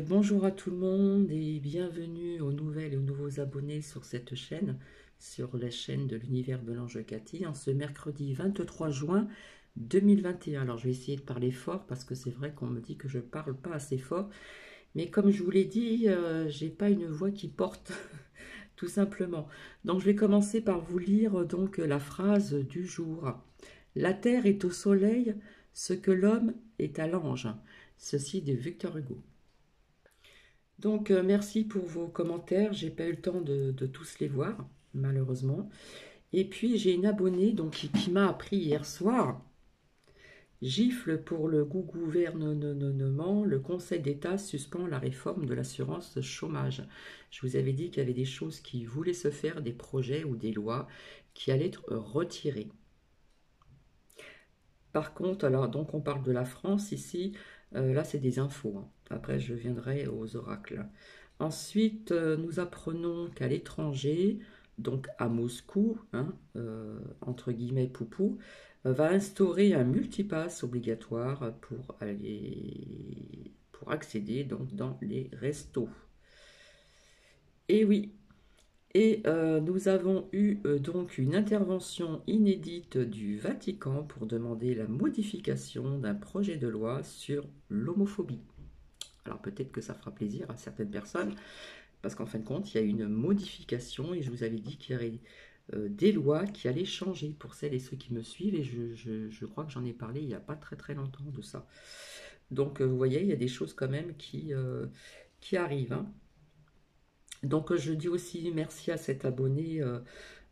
Bonjour à tout le monde et bienvenue aux nouvelles et aux nouveaux abonnés sur cette chaîne, sur la chaîne de l'univers de l'Ange Cathy, en ce mercredi 23 juin 2021. Alors je vais essayer de parler fort parce que c'est vrai qu'on me dit que je parle pas assez fort, mais comme je vous l'ai dit, j'ai pas une voix qui porte, tout simplement. Donc je vais commencer par vous lire la phrase du jour. La terre est au soleil ce que l'homme est à l'ange. Ceci de Victor Hugo. Merci pour vos commentaires. J'ai pas eu le temps de tous les voir, malheureusement. Et puis j'ai une abonnée qui m'a appris hier soir. Gifle pour le gouvernement, le Conseil d'État suspend la réforme de l'assurance chômage. Je vous avais dit qu'il y avait des choses qui voulaient se faire, des projets ou des lois qui allaient être retirées. Par contre, alors donc on parle de la France ici, là c'est des infos, hein. Après je viendrai aux oracles. Ensuite, nous apprenons qu'à l'étranger, donc à Moscou, hein, entre guillemets Poupou, va instaurer un multipass obligatoire pour accéder donc dans les restos. Et oui, nous avons eu donc une intervention inédite du Vatican pour demander la modification d'un projet de loi sur l'homophobie. Alors peut-être que ça fera plaisir à certaines personnes, parce qu'en fin de compte, il y a une modification et je vous avais dit qu'il y aurait des lois qui allaient changer pour celles et ceux qui me suivent et je crois que j'en ai parlé il n'y a pas très très longtemps de ça. Donc vous voyez, il y a des choses quand même qui arrivent, hein. Donc je dis aussi merci à cet abonné,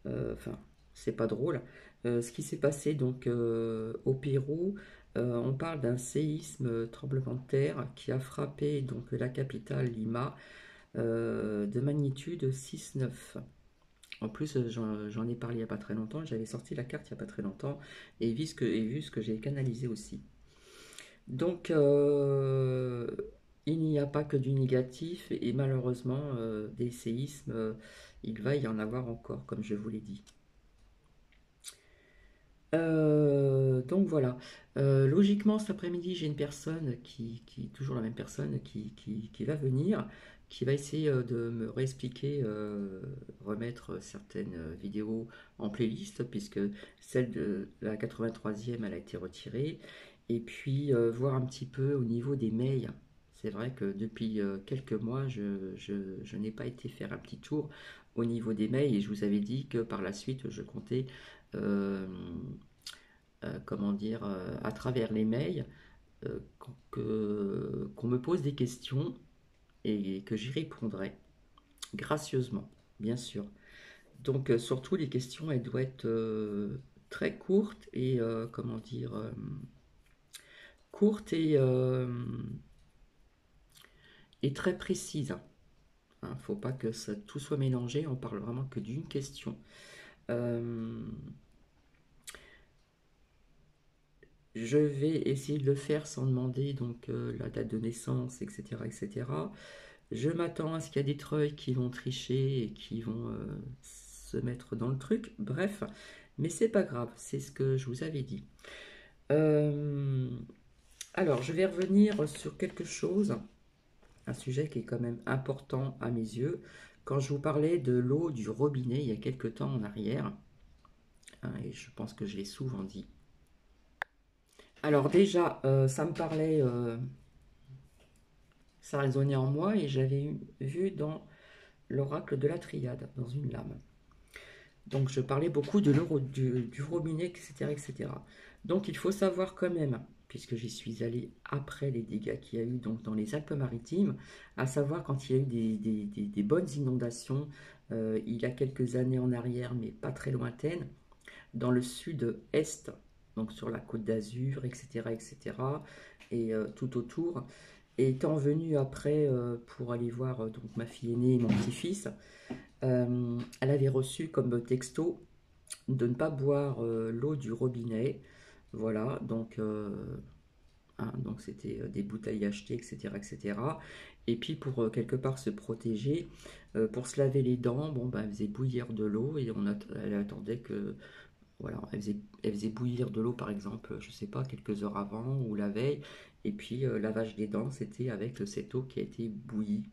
enfin c'est pas drôle, ce qui s'est passé au Pérou, on parle d'un séisme tremblement de terre qui a frappé donc la capitale Lima de magnitude 6,9. En plus, j'en ai parlé il n'y a pas très longtemps, j'avais sorti la carte il n'y a pas très longtemps et vu ce que j'ai canalisé aussi. Donc, il n'y a pas que du négatif et malheureusement, des séismes, il va y en avoir encore, comme je vous l'ai dit. Donc voilà. Logiquement, cet après-midi, j'ai une personne toujours la même personne, qui va venir, qui va essayer de me réexpliquer, remettre certaines vidéos en playlist, puisque celle de la 83e, elle a été retirée, et puis voir un petit peu au niveau des mails. C'est vrai que depuis quelques mois, je n'ai pas été faire un petit tour au niveau des mails, et je vous avais dit que par la suite, je comptais euh, comment dire, à travers les mails, qu'on me pose des questions et que j'y répondrai gracieusement, bien sûr. Donc surtout les questions, elles doivent être très courtes et comment dire, courtes et très précises. Hein, faut pas que tout soit mélangé. On parle vraiment que d'une question. Euh, Je vais essayer de le faire sans demander la date de naissance, etc., etc. Je m'attends à ce qu'il y a des treuils qui vont tricher et qui vont se mettre dans le truc. Bref, mais c'est pas grave, c'est ce que je vous avais dit. Euh, alors, je vais revenir sur quelque chose, un sujet qui est quand même important à mes yeux. Quand je vous parlais de l'eau du robinet il y a quelque temps en arrière, hein, et je pense que je l'ai souvent dit. Alors déjà, ça me parlait, ça résonnait en moi et j'avais vu dans l'oracle de la triade, dans une lame. Donc je parlais beaucoup de du robinet, etc., etc. Donc il faut savoir quand même, puisque j'y suis allé après les dégâts qu'il y a eu donc dans les Alpes-Maritimes, à savoir quand il y a eu des bonnes inondations, il y a quelques années en arrière, mais pas très lointaines, dans le sud-est, donc sur la côte d'Azur, etc., etc., et tout autour. Et étant venu après pour aller voir donc ma fille aînée et mon petit-fils, elle avait reçu comme texto de ne pas boire l'eau du robinet. Voilà, donc c'était des bouteilles achetées, etc., etc. Et puis pour quelque part se protéger, pour se laver les dents, bon, ben, elle faisait bouillir de l'eau et elle attendait que voilà, elle faisait bouillir de l'eau par exemple, je sais pas, quelques heures avant ou la veille, Et puis lavage des dents, c'était avec cette eau qui a été bouillie,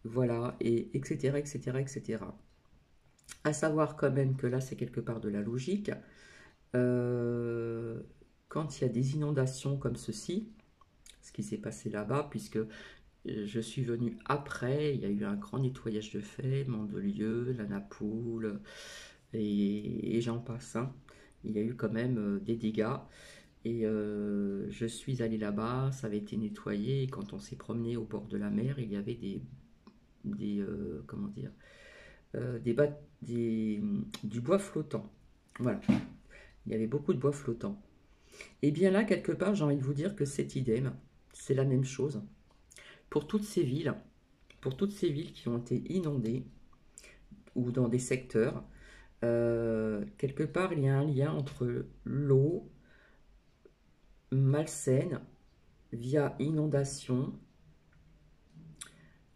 voilà, et etc., etc., etc. À savoir quand même que là, c'est quelque part de la logique. Euh, Quand il y a des inondations comme ceci, ce qui s'est passé là-bas, puisque je suis venue après, il y a eu un grand nettoyage de fait, Mandelieu, la Napoule, et j'en passe, hein. Il y a eu quand même des dégâts. Et je suis allée là-bas, ça avait été nettoyé, et quand on s'est promené au bord de la mer, il y avait comment dire, du bois flottant. Voilà, il y avait beaucoup de bois flottant. Et bien là, quelque part, j'ai envie de vous dire que c'est idem, c'est la même chose. Pour toutes ces villes, pour toutes ces villes qui ont été inondées, ou dans des secteurs, quelque part, il y a un lien entre l'eau malsaine via inondation,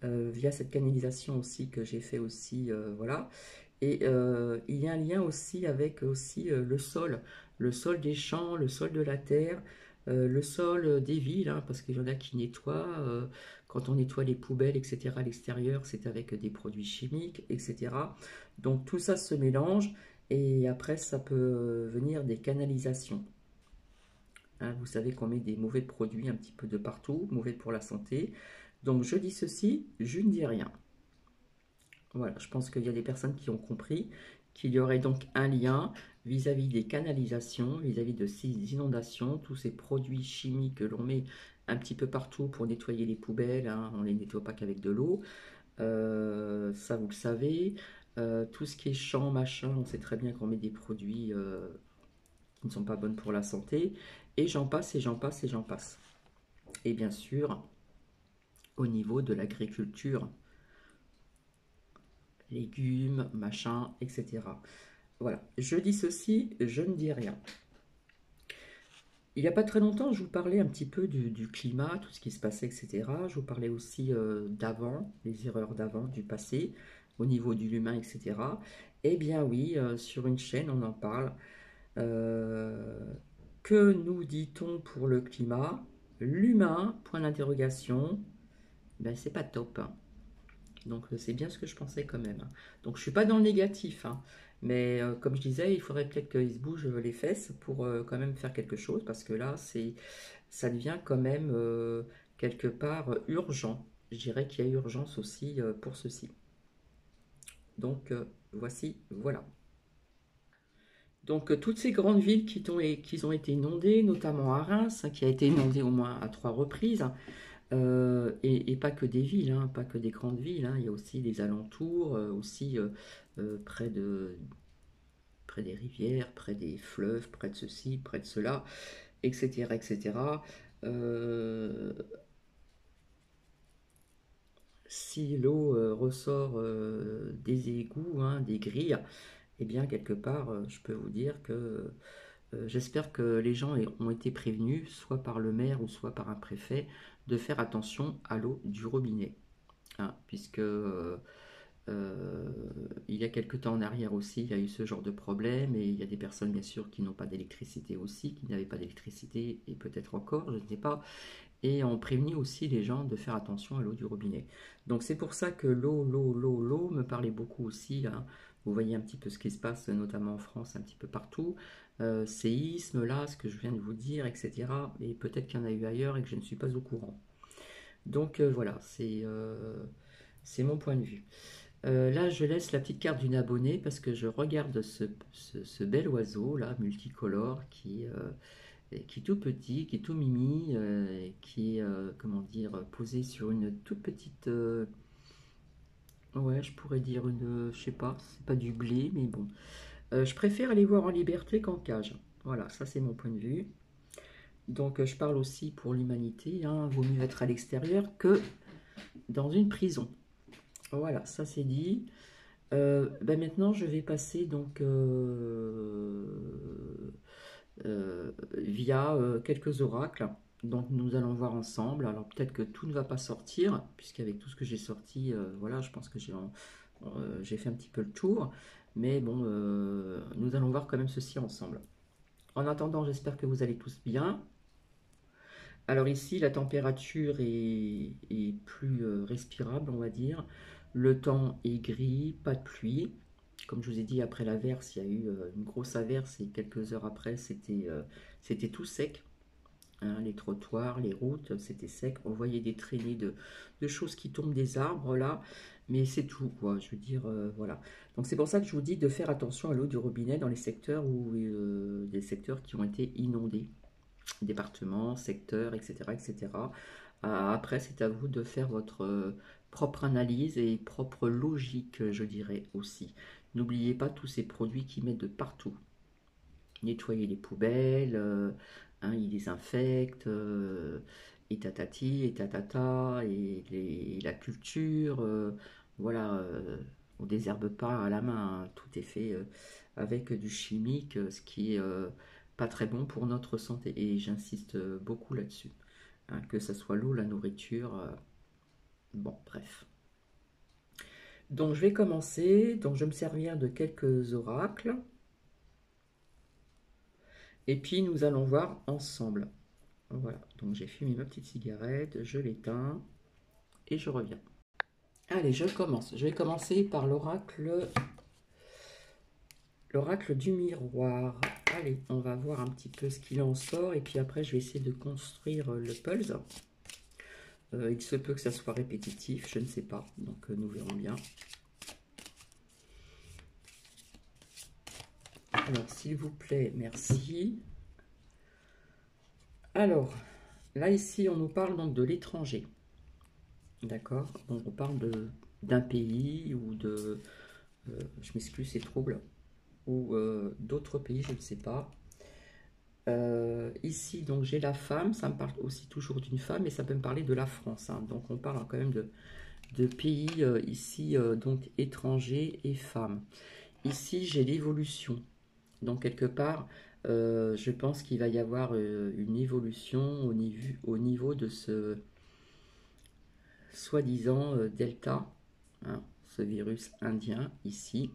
via cette canalisation aussi que j'ai fait aussi, voilà. Et il y a un lien aussi avec aussi le sol des champs, le sol de la terre, le sol des villes, hein, parce qu'il y en a qui nettoient. Quand on nettoie les poubelles, etc., à l'extérieur, c'est avec des produits chimiques, etc. Donc tout ça se mélange et après ça peut venir des canalisations. Hein, vous savez qu'on met des mauvais produits un petit peu de partout, mauvais pour la santé. Donc je dis ceci, je ne dis rien. Voilà, je pense qu'il y a des personnes qui ont compris qu'il y aurait donc un lien vis-à-vis des canalisations, vis-à-vis de ces inondations, tous ces produits chimiques que l'on met un petit peu partout pour nettoyer les poubelles, hein, on ne les nettoie pas qu'avec de l'eau, ça vous le savez. Tout ce qui est champ, machin, on sait très bien qu'on met des produits qui ne sont pas bonnes pour la santé, et j'en passe, et j'en passe, et j'en passe. Et bien sûr, au niveau de l'agriculture, légumes, machin, etc. Voilà, je dis ceci, je ne dis rien. Il n'y a pas très longtemps, je vous parlais un petit peu du climat, tout ce qui se passait, etc. Je vous parlais aussi d'avant, les erreurs d'avant, du passé, au niveau de l'humain, etc. Eh bien oui, sur une chaîne, on en parle. Euh, que nous dit-on pour le climat? L'humain, point d'interrogation, ben c'est pas top, hein. Donc c'est bien ce que je pensais quand même. Donc je suis pas dans le négatif, hein. Mais comme je disais, il faudrait peut-être qu'ils se bougent les fesses pour quand même faire quelque chose, parce que là, ça devient quand même quelque part urgent. Je dirais qu'il y a urgence aussi pour ceci. Donc voici, voilà. Donc toutes ces grandes villes qui ont été inondées, notamment à Reims, hein, qui a été inondée au moins à 3 reprises, et pas que des villes, hein, pas que des grandes villes, hein, il y a aussi des alentours, aussi près près des rivières, près des fleuves, près de ceci, près de cela, etc., etc. Euh, Si l'eau ressort des égouts, hein, des grilles, eh bien quelque part, je peux vous dire que j'espère que les gens ont été prévenus, soit par le maire ou soit par un préfet, de faire attention à l'eau du robinet, hein, puisque euh, il y a quelque temps en arrière aussi, il y a eu ce genre de problème, et il y a des personnes bien sûr qui n'ont pas d'électricité aussi, qui n'avaient pas d'électricité, et peut-être encore, je ne sais pas, et on prévenait aussi les gens de faire attention à l'eau du robinet. Donc c'est pour ça que l'eau me parlait beaucoup aussi, hein. Vous voyez un petit peu ce qui se passe, notamment en France, un petit peu partout. Séisme, là, ce que je viens de vous dire, etc. Et peut-être qu'il y en a eu ailleurs et que je ne suis pas au courant. Donc voilà, c'est mon point de vue. Là, je laisse la petite carte d'une abonnée parce que je regarde ce bel oiseau là, multicolore, qui est tout petit, qui est tout mimi, qui est, comment dire, posé sur une toute petite, ouais, je pourrais dire je sais pas, c'est pas du blé, mais bon. Je préfère aller voir en liberté qu'en cage. Voilà, ça c'est mon point de vue. Donc je parle aussi pour l'humanité, hein, vaut mieux être à l'extérieur que dans une prison. Voilà, ça c'est dit. Ben maintenant, je vais passer donc via quelques oracles. Donc nous allons voir ensemble. Alors peut-être que tout ne va pas sortir, puisqu'avec tout ce que j'ai sorti, voilà, je pense que j'ai fait un petit peu le tour. Mais bon, nous allons voir quand même ceci ensemble. En attendant, j'espère que vous allez tous bien. Alors ici, la température est plus respirable, on va dire. Le temps est gris, pas de pluie. Comme je vous ai dit, après l'averse, il y a eu une grosse averse et quelques heures après, c'était tout sec. Hein, les trottoirs, les routes, c'était sec. On voyait des traînées de choses qui tombent des arbres là, mais c'est tout, quoi. Je veux dire, voilà. Donc c'est pour ça que je vous dis de faire attention à l'eau du robinet dans les secteurs des secteurs qui ont été inondés, départements, secteurs, etc., etc. Après, c'est à vous de faire votre propre analyse et propre logique, je dirais aussi. N'oubliez pas tous ces produits qui mettent de partout. Nettoyer les poubelles, hein, ils désinfectent, et tatati, et tatata, et la culture, voilà, on désherbe pas à la main, hein, tout est fait avec du chimique, ce qui est pas très bon pour notre santé, et j'insiste beaucoup là-dessus, hein, que ce soit l'eau, la nourriture, bon, bref. Donc je vais commencer, donc je vais me servir de quelques oracles. Et puis nous allons voir ensemble. Voilà, donc j'ai fumé ma petite cigarette, je l'éteins et je reviens. Allez, je commence. Je vais commencer par l'oracle du miroir. Allez, on va voir un petit peu ce qu'il en sort et puis après je vais essayer de construire le pulse. Il se peut que ça soit répétitif, je ne sais pas, donc nous verrons bien. Alors, s'il vous plaît, merci. Alors, là, ici, on nous parle donc de l'étranger. D'accord? Donc, on parle d'un pays ou de... je m'excuse, c'est trouble. Ou d'autres pays, je ne sais pas. Ici, donc, j'ai la femme. Ça me parle aussi toujours d'une femme, et ça peut me parler de la France. Hein. Donc, on parle quand même de pays ici, donc, étrangers et femmes. Ici, j'ai l'évolution. Donc, quelque part... je pense qu'il va y avoir une évolution au niveau de ce soi-disant Delta, hein, ce virus indien ici.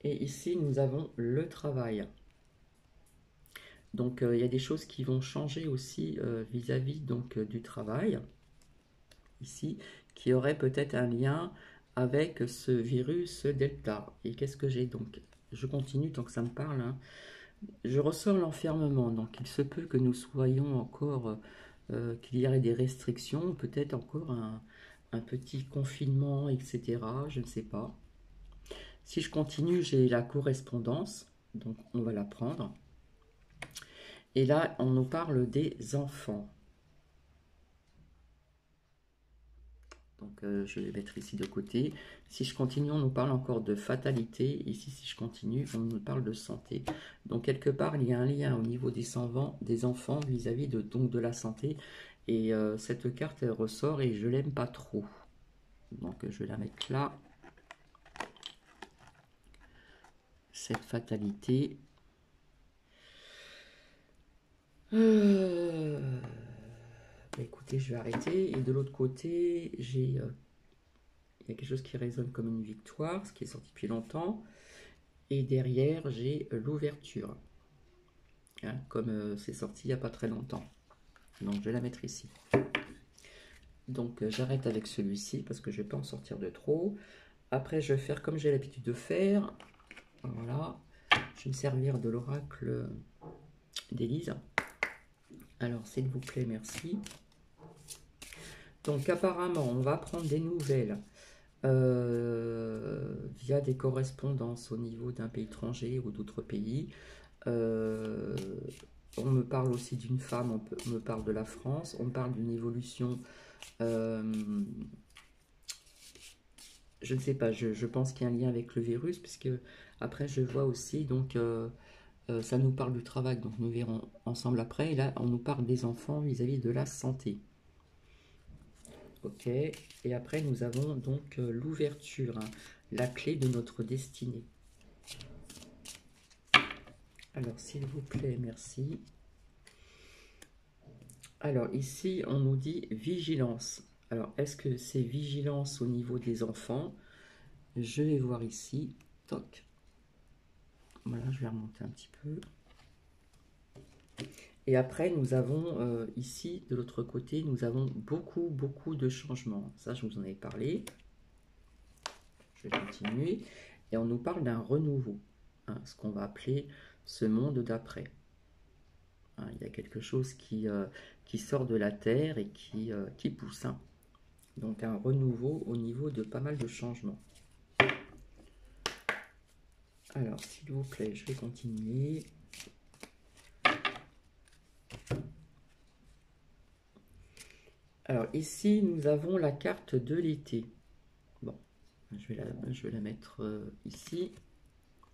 Et ici, nous avons le travail. Donc, il y a des choses qui vont changer aussi vis-à-vis du travail, ici, qui aurait peut-être un lien avec ce virus Delta. Et qu'est-ce que j'ai donc? Je continue tant que ça me parle, hein. Je ressors l'enfermement, donc il se peut que nous soyons encore, qu'il y ait des restrictions, peut-être encore un petit confinement, etc. Je ne sais pas. Si je continue, j'ai la correspondance, donc on va la prendre. Et là, on nous parle des enfants. Donc je vais mettre ici de côté. Si je continue, on nous parle encore de fatalité. Ici, si je continue, on nous parle de santé. Donc quelque part, il y a un lien au niveau des enfants vis-à-vis de la santé. Et cette carte, elle ressort et je l'aime pas trop. Donc je vais la mettre là. Cette fatalité. Écoutez, je vais arrêter. Et de l'autre côté, il y a quelque chose qui résonne comme une victoire, ce qui est sorti depuis longtemps. Et derrière, j'ai l'ouverture. Hein, comme c'est sorti il n'y a pas très longtemps. Donc, je vais la mettre ici. Donc, j'arrête avec celui-ci parce que je ne vais pas en sortir de trop. Après, je vais faire comme j'ai l'habitude de faire. Voilà. Je vais me servir de l'oracle d'Élise. Alors, s'il vous plaît, merci. Donc, apparemment, on va prendre des nouvelles via des correspondances au niveau d'un pays étranger ou d'autres pays. On me parle aussi d'une femme, on me parle de la France, on parle d'une évolution, je ne sais pas, je pense qu'il y a un lien avec le virus, puisque après je vois aussi, donc ça nous parle du travail, donc nous verrons ensemble après, et là on nous parle des enfants vis-à-vis de la santé. Ok, et après nous avons donc l'ouverture, hein, la clé de notre destinée. Alors s'il vous plaît, merci. Alors ici on nous dit vigilance. Alors est-ce que c'est vigilance au niveau des enfants? Je vais voir ici. Toc. Voilà, je vais remonter un petit peu. Et après, nous avons ici, de l'autre côté, nous avons beaucoup de changements. Ça, je vous en avais parlé. Je vais continuer. Et on nous parle d'un renouveau, hein, ce qu'on va appeler ce monde d'après. Hein, il y a quelque chose qui sort de la terre et qui pousse. Hein. Donc un renouveau au niveau de pas mal de changements. Alors, s'il vous plaît, je vais continuer. Alors, ici, nous avons la carte de l'été. Bon, je vais la mettre ici.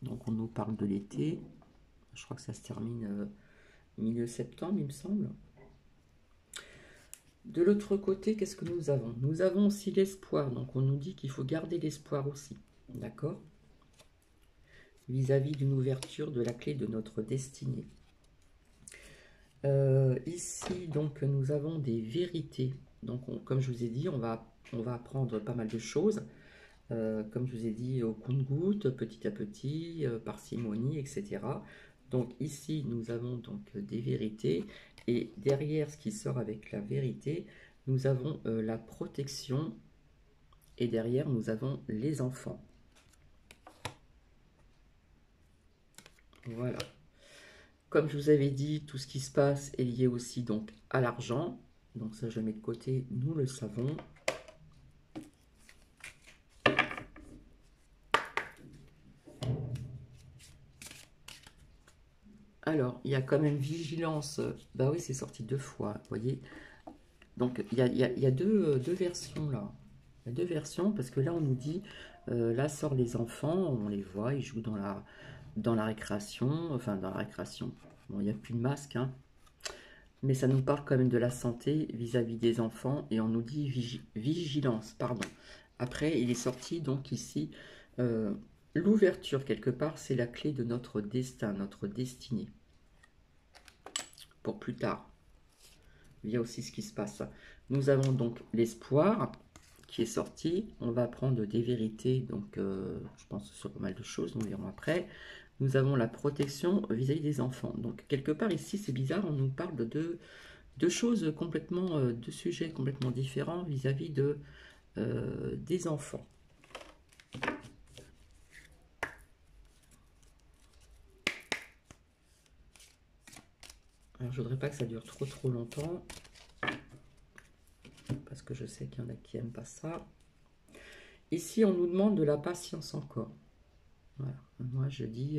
Donc, on nous parle de l'été. Je crois que ça se termine milieu septembre, il me semble. De l'autre côté, qu'est-ce que nous avons? Nous avons aussi l'espoir. Donc, on nous dit qu'il faut garder l'espoir aussi. D'accord? Vis-à-vis d'une ouverture de la clé de notre destinée. Ici, donc, nous avons des vérités. Donc, comme je vous ai dit, on va apprendre pas mal de choses. Comme je vous ai dit, au compte-gouttes, petit à petit, parcimonie, etc. Donc, ici, nous avons donc des vérités. Et derrière ce qui sort avec la vérité, nous avons la protection. Et derrière, nous avons les enfants. Voilà. Comme je vous avais dit, tout ce qui se passe est lié aussi donc à l'argent. Donc ça, je mets de côté, nous le savons. Alors, il y a quand même vigilance. Bah oui, c'est sorti 2 fois, vous voyez. Donc, il y a deux versions là. Il y a 2 versions parce que là, on nous dit, là sort les enfants, on les voit, ils jouent dans la récréation. Enfin, dans la récréation. Bon, il n'y a plus de masque, hein. Mais ça nous parle quand même de la santé vis-à-vis des enfants et on nous dit vigilance, pardon. Après, il est sorti donc ici, l'ouverture quelque part, c'est la clé de notre destin, notre destinée. Pour plus tard. Il y a aussi ce qui se passe. Nous avons donc l'espoir qui est sorti. On va apprendre des vérités, donc je pense sur pas mal de choses, nous verrons après. Nous avons la protection vis-à-vis des enfants. Donc quelque part ici, c'est bizarre, on nous parle de deux choses complètement, deux sujets complètement différents vis-à-vis des enfants. Alors je voudrais pas que ça dure trop longtemps, parce que je sais qu'il y en a qui n'aiment pas ça. Ici, on nous demande de la patience encore. Voilà. Moi, je dis,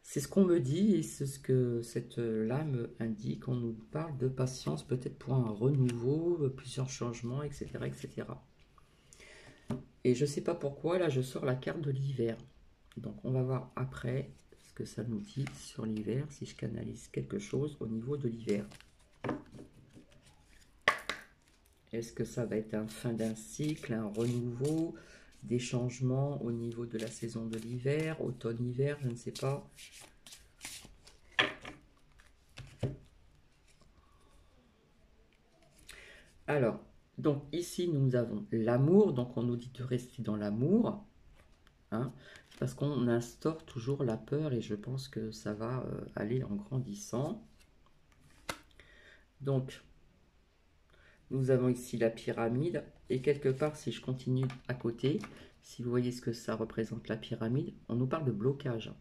c'est ce qu'on me dit et c'est ce que cette lame indique. On nous parle de patience, peut-être pour un renouveau, plusieurs changements, etc., etc. Et je ne sais pas pourquoi, là, je sors la carte de l'hiver. Donc, on va voir après ce que ça nous dit sur l'hiver, si je canalise quelque chose au niveau de l'hiver. Est-ce que ça va être un fin d'un cycle, un renouveau, des changements au niveau de la saison de l'hiver, automne-hiver, je ne sais pas. Alors, donc ici nous avons l'amour, donc on nous dit de rester dans l'amour, hein, parce qu'on instaure toujours la peur et je pense que ça va aller en grandissant. Donc, nous avons ici la pyramide, et quelque part, si je continue à côté, si vous voyez ce que ça représente la pyramide, on nous parle de blocage.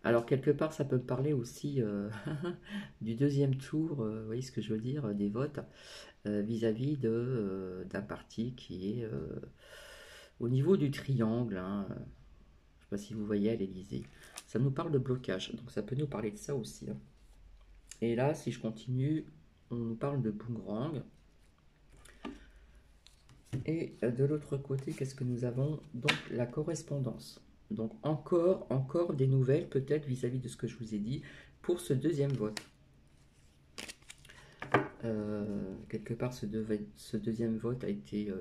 Alors, quelque part, ça peut me parler aussi du deuxième tour, vous voyez ce que je veux dire, des votes, vis-à-vis d'un parti qui est au niveau du triangle, hein, je ne sais pas si vous voyez à l'Élysée. Ça nous parle de blocage, donc ça peut nous parler de ça aussi. Hein. Et là, si je continue, on nous parle de boomerang. Et de l'autre côté, qu'est-ce que nous avons? Donc la correspondance. Donc encore des nouvelles peut-être vis-à-vis de ce que je vous ai dit pour ce deuxième vote. Quelque part, ce deuxième vote a été...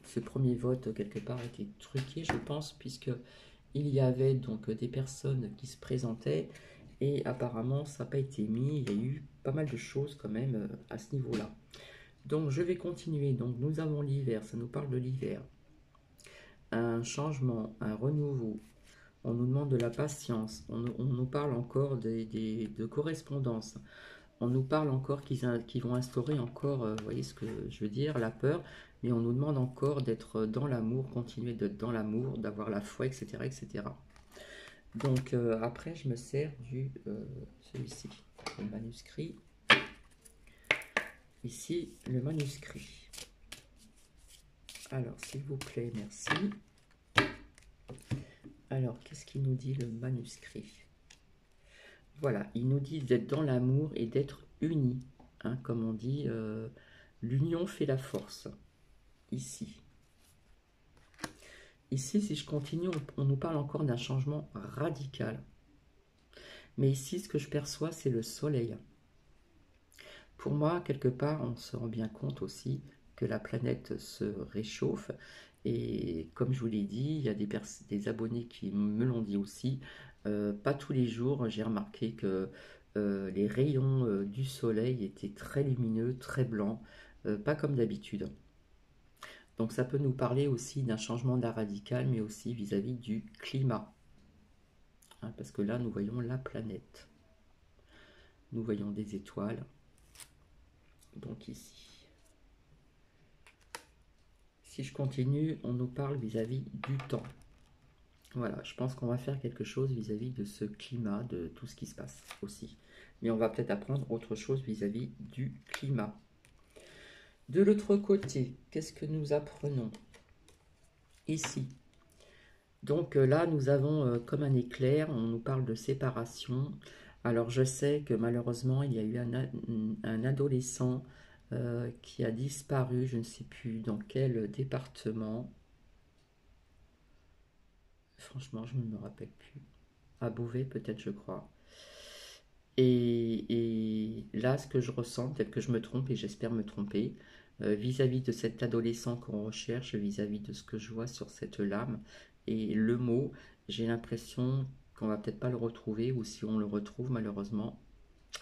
ce premier vote, quelque part, a été truqué, je pense, puisque il y avait donc des personnes qui se présentaient et apparemment, ça n'a pas été mis. Il y a eu pas mal de choses quand même à ce niveau-là. Donc, je vais continuer. Donc, nous avons l'hiver, ça nous parle de l'hiver. Un changement, un renouveau. On nous demande de la patience. On nous parle encore de correspondance. On nous parle encore qu'ils vont instaurer encore, vous voyez ce que je veux dire, la peur. Mais on nous demande encore d'être dans l'amour, continuer d'être dans l'amour, d'avoir la foi, etc. etc. Donc après, je me sers du celui-ci, le manuscrit. Ici, le manuscrit. Alors, s'il vous plaît, merci. Alors, qu'est-ce qu'il nous dit le manuscrit? Voilà, il nous dit d'être dans l'amour et d'être unis. Hein, comme on dit, l'union fait la force. Ici. Ici, si je continue, on nous parle encore d'un changement radical. Mais ici, ce que je perçois, c'est le soleil. Pour moi, quelque part, on se rend bien compte aussi que la planète se réchauffe. Et comme je vous l'ai dit, il y a des abonnés qui me l'ont dit aussi. Pas tous les jours, j'ai remarqué que les rayons du soleil étaient très lumineux, très blancs, pas comme d'habitude. Donc ça peut nous parler aussi d'un changement d'air radical, mais aussi vis-à-vis du climat. Hein, parce que là, nous voyons la planète. Nous voyons des étoiles. Donc ici. Si je continue, on nous parle vis-à-vis du temps. Voilà, je pense qu'on va faire quelque chose vis-à-vis de ce climat, de tout ce qui se passe aussi. Mais on va peut-être apprendre autre chose vis-à-vis du climat. De l'autre côté, qu'est-ce que nous apprenons? Ici. Donc là, nous avons comme un éclair, on nous parle de séparation. Alors je sais que malheureusement, il y a eu un adolescent qui a disparu, je ne sais plus dans quel département. Franchement, je ne me rappelle plus. À Beauvais, peut-être, je crois. Et là, ce que je ressens, peut-être que je me trompe et j'espère me tromper, vis-à-vis de cet adolescent qu'on recherche, vis-à-vis de ce que je vois sur cette lame, et le mot, j'ai l'impression qu'on va peut-être pas le retrouver, ou si on le retrouve, malheureusement,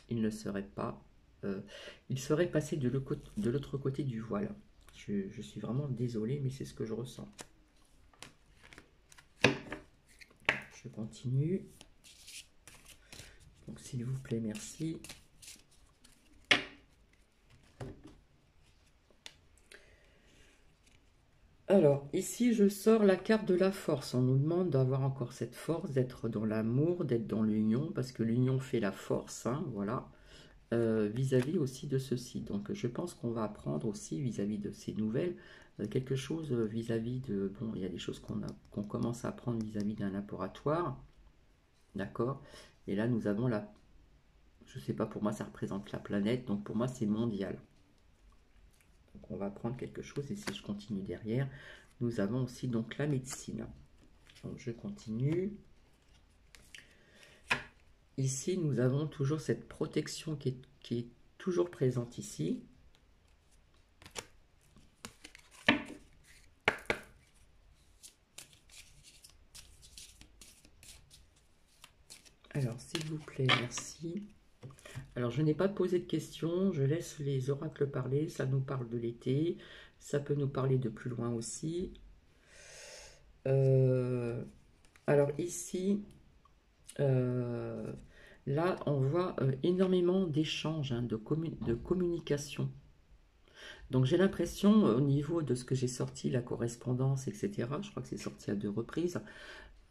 il ne serait pas... il serait passé de l'autre côté du voile. Je suis vraiment désolée, mais c'est ce que je ressens. Je continue. Donc, s'il vous plaît, merci. Alors, ici, je sors la carte de la force. On nous demande d'avoir encore cette force, d'être dans l'amour, d'être dans l'union, parce que l'union fait la force, hein, voilà, vis-à-vis aussi de ceci. Donc, je pense qu'on va apprendre aussi vis-à-vis de ces nouvelles, quelque chose vis-à-vis de... Bon, il y a des choses qu'on commence à apprendre vis-à-vis d'un laboratoire, d'accord? Et là, nous avons la... Je sais pas, pour moi, ça représente la planète, donc pour moi, c'est mondial. Donc on va prendre quelque chose, et si je continue derrière, nous avons aussi donc la médecine. Donc je continue. Ici, nous avons toujours cette protection qui est toujours présente ici. Alors, s'il vous plaît, merci. Alors, je n'ai pas posé de questions, je laisse les oracles parler, ça nous parle de l'été, ça peut nous parler de plus loin aussi. Alors ici, là, on voit énormément d'échanges, hein, de communication. Donc j'ai l'impression, au niveau de ce que j'ai sorti, la correspondance, etc., je crois que c'est sorti à 2 reprises,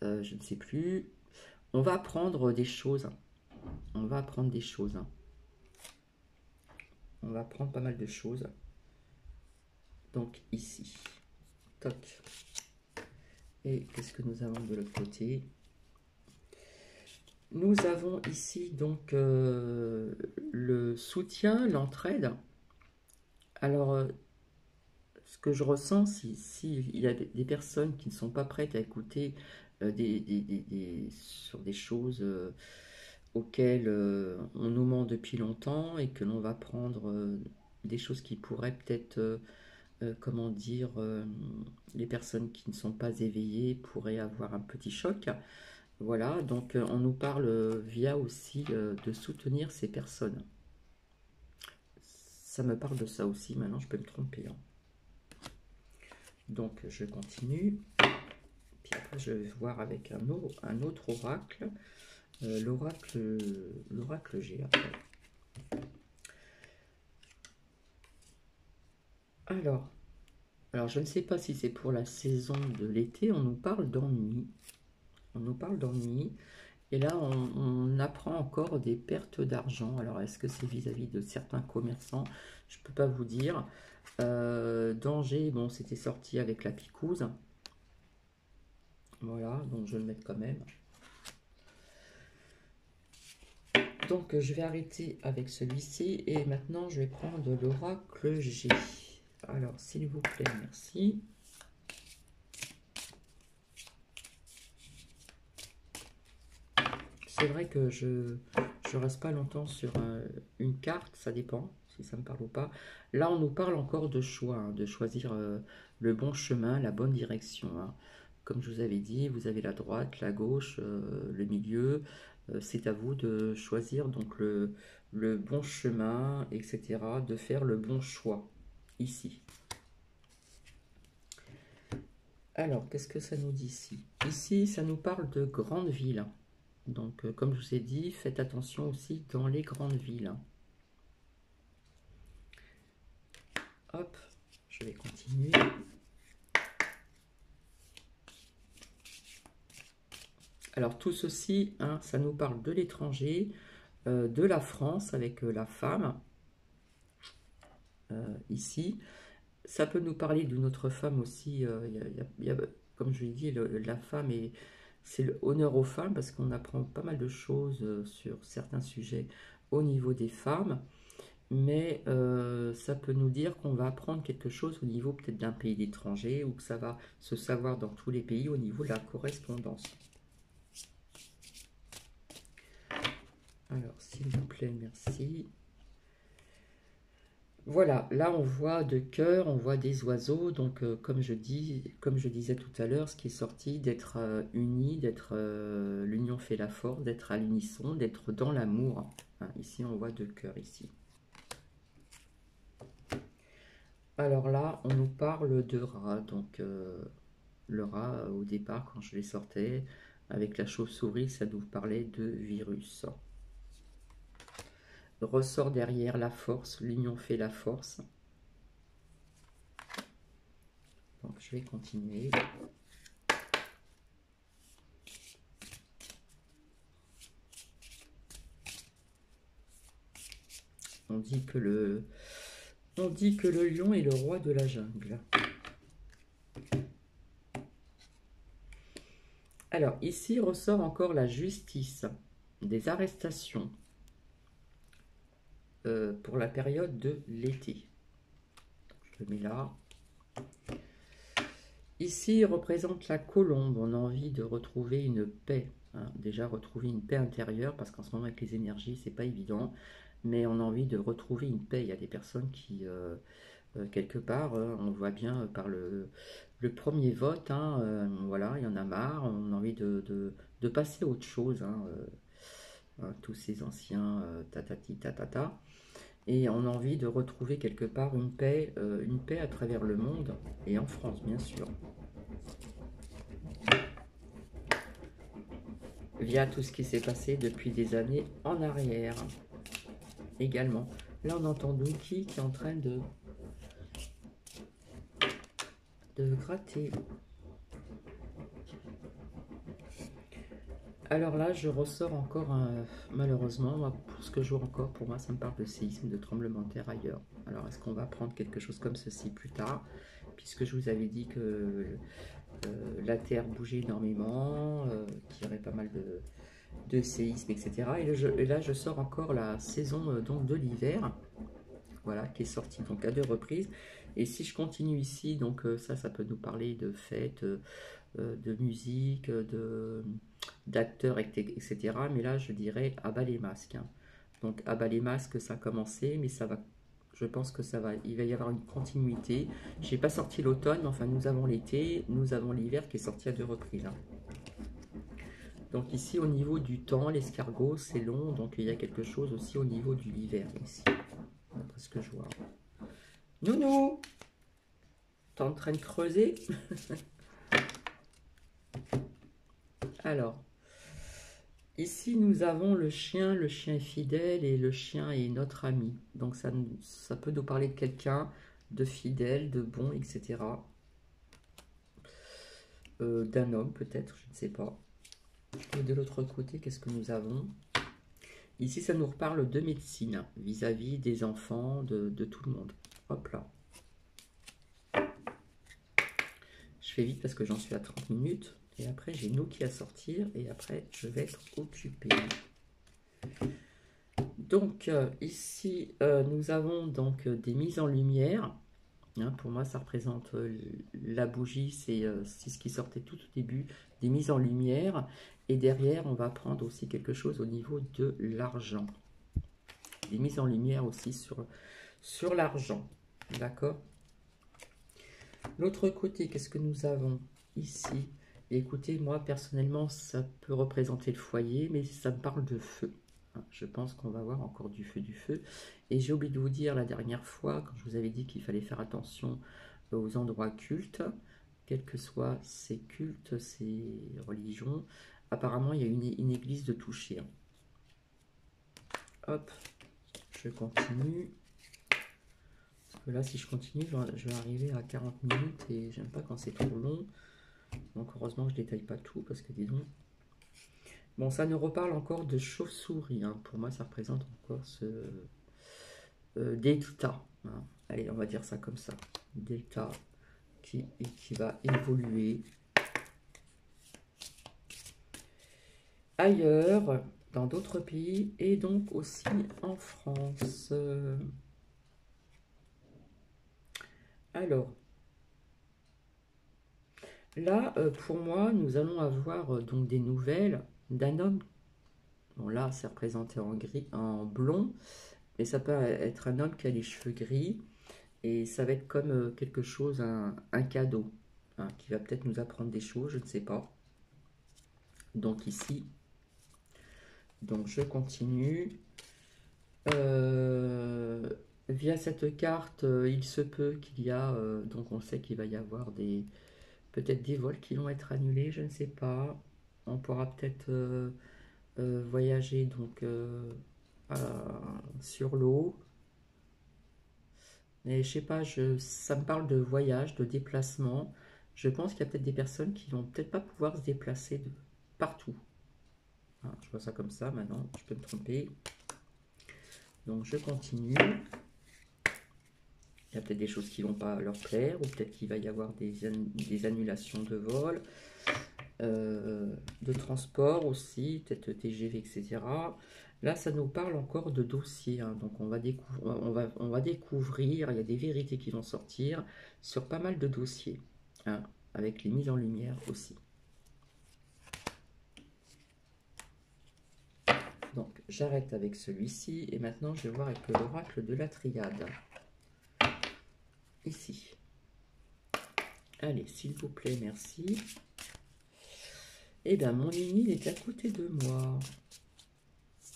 je ne sais plus, on va apprendre des choses. On va apprendre des choses. On va apprendre pas mal de choses. Donc ici, toc. Et qu'est-ce que nous avons de l'autre côté? Nous avons ici donc le soutien, l'entraide. Alors, ce que je ressens, si il y a des personnes qui ne sont pas prêtes à écouter sur des choses auxquelles on nous ment depuis longtemps, et que l'on va prendre des choses qui pourraient peut-être, comment dire, les personnes qui ne sont pas éveillées pourraient avoir un petit choc. Voilà, donc on nous parle via aussi de soutenir ces personnes. Ça me parle de ça aussi, maintenant je peux me tromper. Hein. Donc je continue. Puis après, je vais voir avec un autre oracle. L'oracle G après. Alors, je ne sais pas si c'est pour la saison de l'été, on nous parle d'ennui. On nous parle d'ennui. Et là, on apprend encore des pertes d'argent. Alors, est-ce que c'est vis-à-vis de certains commerçants? Je ne peux pas vous dire. Danger, bon, c'était sorti avec la picouse. Voilà, donc je vais le mettre quand même. Donc, je vais arrêter avec celui-ci. Et maintenant, je vais prendre l'oracle G. Alors, s'il vous plaît, merci. C'est vrai que je reste pas longtemps sur une carte, ça dépend si ça me parle ou pas. Là, on nous parle encore de choix, hein, de choisir le bon chemin, la bonne direction. Hein. Comme je vous avais dit, vous avez la droite, la gauche, le milieu. C'est à vous de choisir donc le bon chemin, etc., de faire le bon choix, ici. Alors, qu'est-ce que ça nous dit ici? Ici, ça nous parle de grandes villes. Donc, comme je vous ai dit, faites attention aussi dans les grandes villes. Hop, je vais continuer. Alors, tout ceci, hein, ça nous parle de l'étranger, de la France avec la femme, ici. Ça peut nous parler d'une autre femme aussi. Comme je l'ai dit, la femme est... C'est l'honneur aux femmes parce qu'on apprend pas mal de choses sur certains sujets au niveau des femmes. Mais ça peut nous dire qu'on va apprendre quelque chose au niveau peut-être d'un pays d'étranger ou que ça va se savoir dans tous les pays au niveau de la correspondance. Alors, s'il vous plaît, merci. Voilà, là on voit de cœur, on voit des oiseaux, donc comme je disais tout à l'heure, ce qui est sorti, d'être unis, d'être l'union fait la force, d'être à l'unisson, d'être dans l'amour. Hein, ici on voit de cœur ici. Alors là, on nous parle de rat, donc le rat au départ quand je les sortais, avec la chauve-souris, ça nous parlait de virus. Ressort derrière la force, l'union fait la force. Donc je vais continuer. On dit que le lion est le roi de la jungle. Alors ici ressort encore la justice, des arrestations. Pour la période de l'été. Je le mets là. Ici, il représente la colombe. On a envie de retrouver une paix. Hein. Déjà, retrouver une paix intérieure, parce qu'en ce moment, avec les énergies, c'est pas évident. Mais on a envie de retrouver une paix. Il y a des personnes qui, quelque part, on voit bien par le premier vote, hein, voilà, il y en a marre. On a envie de passer à autre chose. Hein, tous ces anciens tatati tatata. Et on a envie de retrouver quelque part une paix à travers le monde, et en France, bien sûr. Via tout ce qui s'est passé depuis des années en arrière. Également. Là, on entend Douki qui est en train de gratter. Alors là, je ressors encore, malheureusement, pour ce que je vois encore, pour moi, ça me parle de séisme, de tremblement de terre ailleurs. Alors, est-ce qu'on va prendre quelque chose comme ceci plus tard? Puisque je vous avais dit que la Terre bougeait énormément, qu'il y aurait pas mal de séismes, etc. Et là, je sors encore la saison donc de l'hiver, voilà, qui est sortie donc à 2 reprises. Et si je continue ici, donc ça peut nous parler de fêtes, de musique, d'acteurs, etc. Mais là, je dirais à bas les masques. Hein. Donc à bas les masques, ça a commencé, mais ça va. Je pense que il va y avoir une continuité. Je n'ai pas sorti l'automne, mais enfin nous avons l'été, nous avons l'hiver qui est sorti à 2 reprises. Hein. Donc ici au niveau du temps, l'escargot c'est long, donc il y a quelque chose aussi au niveau de l'hiver ici. D'après ce que je vois. Nounou, t'es en train de creuser? Alors, ici, nous avons le chien est fidèle et le chien est notre ami. Donc, ça peut nous parler de quelqu'un de fidèle, de bon, etc. D'un homme, peut-être, je ne sais pas. Et de l'autre côté, qu'est-ce que nous avons? Ici, ça nous reparle de médecine, vis-à-vis des enfants, de tout le monde. Hop là. Je fais vite parce que j'en suis à 30 minutes. Et après, j'ai Noki à sortir. Et après, je vais être occupée. Donc, ici, nous avons donc des mises en lumière. Hein, pour moi, ça représente la bougie. C'est ce qui sortait tout au début. Des mises en lumière. Et derrière, on va prendre aussi quelque chose au niveau de l'argent. Des mises en lumière aussi sur l'argent. D'accord? L'autre côté, qu'est-ce que nous avons ici? Écoutez, moi, personnellement, ça peut représenter le foyer, mais ça me parle de feu. Je pense qu'on va voir encore du feu, du feu. Et j'ai oublié de vous dire la dernière fois, quand je vous avais dit qu'il fallait faire attention aux endroits cultes, quels que soient ces cultes, ces religions, apparemment, il y a une église de toucher. Hop, je continue. Parce que là, si je continue, je vais arriver à 40 minutes et j'aime pas quand c'est trop long. Donc, heureusement que je détaille pas tout parce que dis donc. Bon, ça nous reparle encore de chauve-souris. Hein. Pour moi, ça représente encore ce delta. Hein. Allez, on va dire ça comme ça. Delta qui va évoluer ailleurs, dans d'autres pays et donc aussi en France. Alors, là, pour moi, nous allons avoir donc des nouvelles d'un homme. Bon, là, c'est représenté en gris, en blond, mais ça peut être un homme qui a les cheveux gris, et ça va être comme quelque chose, un cadeau, hein, qui va peut-être nous apprendre des choses, je ne sais pas. Donc ici, donc je continue. Via cette carte, il se peut qu'il y a, donc on sait qu'il va y avoir peut-être des vols qui vont être annulés, je ne sais pas. On pourra peut-être voyager donc sur l'eau. Mais je sais pas, ça me parle de voyage, de déplacement. Je pense qu'il y a peut-être des personnes qui vont peut-être pas pouvoir se déplacer de partout. Ah, je vois ça comme ça maintenant, je peux me tromper. Donc je continue. Il y a peut-être des choses qui vont pas leur plaire, ou peut-être qu'il va y avoir des annulations de vol, de transport aussi, peut-être TGV, etc. Là, ça nous parle encore de dossiers, hein. Donc on va découvrir, il y a des vérités qui vont sortir sur pas mal de dossiers, hein, avec les mises en lumière aussi. Donc j'arrête avec celui-ci, et maintenant je vais voir avec l'oracle de la triade. Ici. Allez, s'il vous plaît, merci. Eh bien, mon Lini est à côté de moi.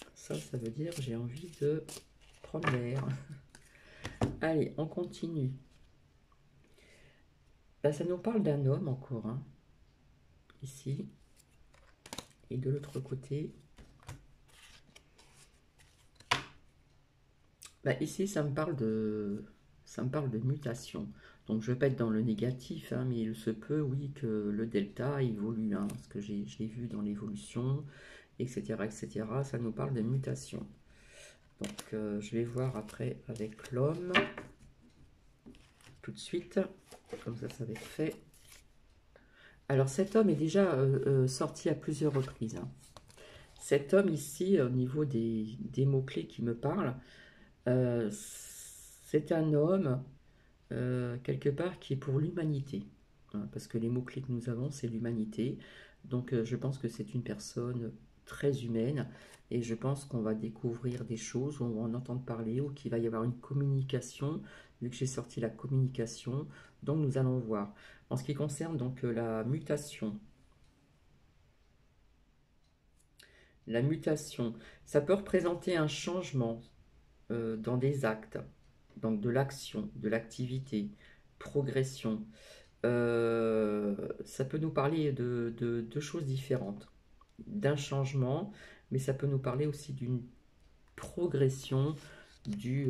Ça veut dire j'ai envie de prendre l'air. Allez, on continue. Là, ça nous parle d'un homme encore, hein, ici. Et de l'autre côté. Bah, ici, ça me parle de mutation. Donc, je ne vais pas être dans le négatif, hein, mais il se peut, oui, que le delta évolue, hein, parce que je l'ai vu dans l'évolution, etc., etc. Ça nous parle de mutation. Donc, je vais voir après avec l'homme. Tout de suite. Comme ça va être fait. Alors, cet homme est déjà sorti à plusieurs reprises. Hein. Cet homme ici, au niveau des mots-clés qui me parlent, c'est un homme, quelque part, qui est pour l'humanité. Hein, parce que les mots-clés que nous avons, c'est l'humanité. Donc, je pense que c'est une personne très humaine. Et je pense qu'on va découvrir des choses, on va en entendre parler, ou qu'il va y avoir une communication, vu que j'ai sorti la communication. Donc, nous allons voir. En ce qui concerne donc la mutation, ça peut représenter un changement dans des actes, donc de l'action, de l'activité, progression. ça peut nous parler de choses différentes, d'un changement, mais ça peut nous parler aussi d'une progression du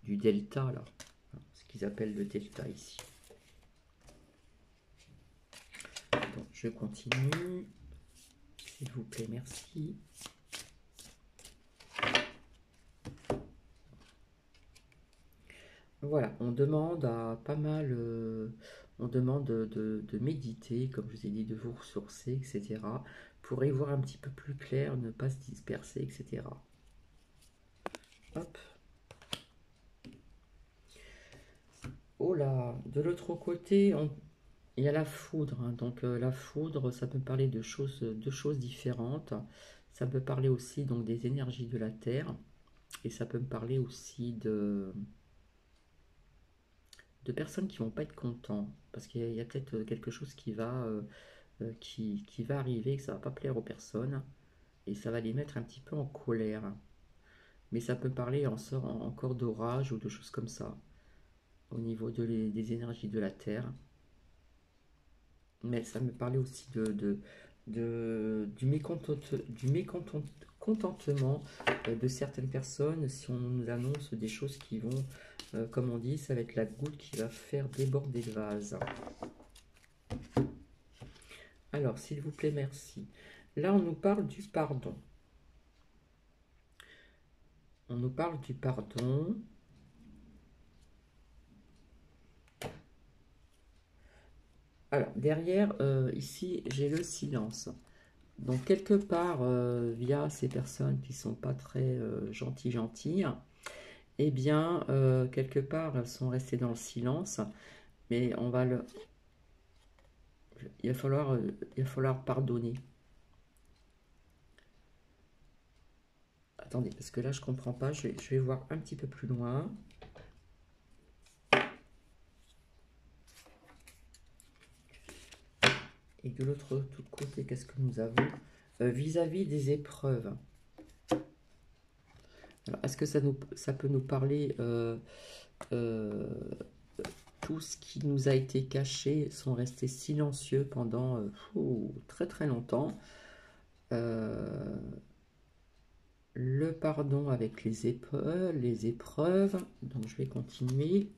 delta, là, ce qu'ils appellent le delta ici. Donc, je continue, s'il vous plaît, merci. Voilà, on demande à pas mal, on demande de méditer, comme je vous ai dit, de vous ressourcer, etc., pour y voir un petit peu plus clair, ne pas se disperser, etc. Hop. Oh là, de l'autre côté, il y a la foudre, hein. Donc la foudre, ça peut parler de choses différentes. Ça peut parler aussi donc des énergies de la Terre, et ça peut me parler aussi de personnes qui vont pas être contents, parce qu'il y a peut-être quelque chose qui va arriver, que ça va pas plaire aux personnes, et ça va les mettre un petit peu en colère. Mais ça peut parler encore d'orage ou de choses comme ça, au niveau des énergies de la Terre. Mais ça me parlait aussi du mécontentement de certaines personnes si on nous annonce des choses qui vont, comme on dit, ça va être la goutte qui va faire déborder le vase. Alors, s'il vous plaît, merci. Là, on nous parle du pardon. On nous parle du pardon. Alors, derrière, ici, j'ai le silence. Donc, quelque part, via ces personnes qui sont pas très gentilles, eh bien, quelque part, elles sont restées dans le silence. Mais il va falloir pardonner. Attendez, parce que là, je comprends pas. Je vais voir un petit peu plus loin. Et de l'autre côté, qu'est-ce que nous avons vis-à-vis des épreuves? Est-ce que ça peut nous parler tout ce qui nous a été caché sont restés silencieux pendant très très longtemps. Le pardon avec les épreuves. Donc je vais continuer.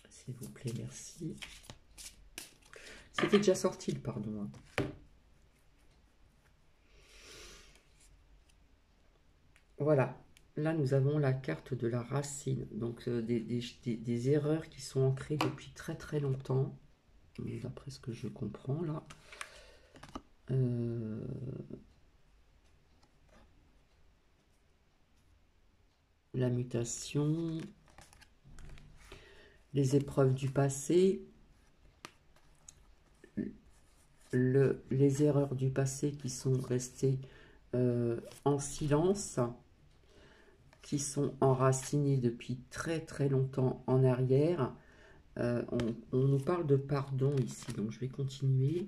S'il vous plaît, merci. C'était déjà sorti le pardon. Hein. Voilà. Là, nous avons la carte de la racine. Donc des erreurs qui sont ancrées depuis très très longtemps. D'après ce que je comprends là. La mutation, les épreuves du passé, les erreurs du passé qui sont restées en silence, qui sont enracinées depuis très très longtemps en arrière. On nous parle de pardon ici, donc je vais continuer.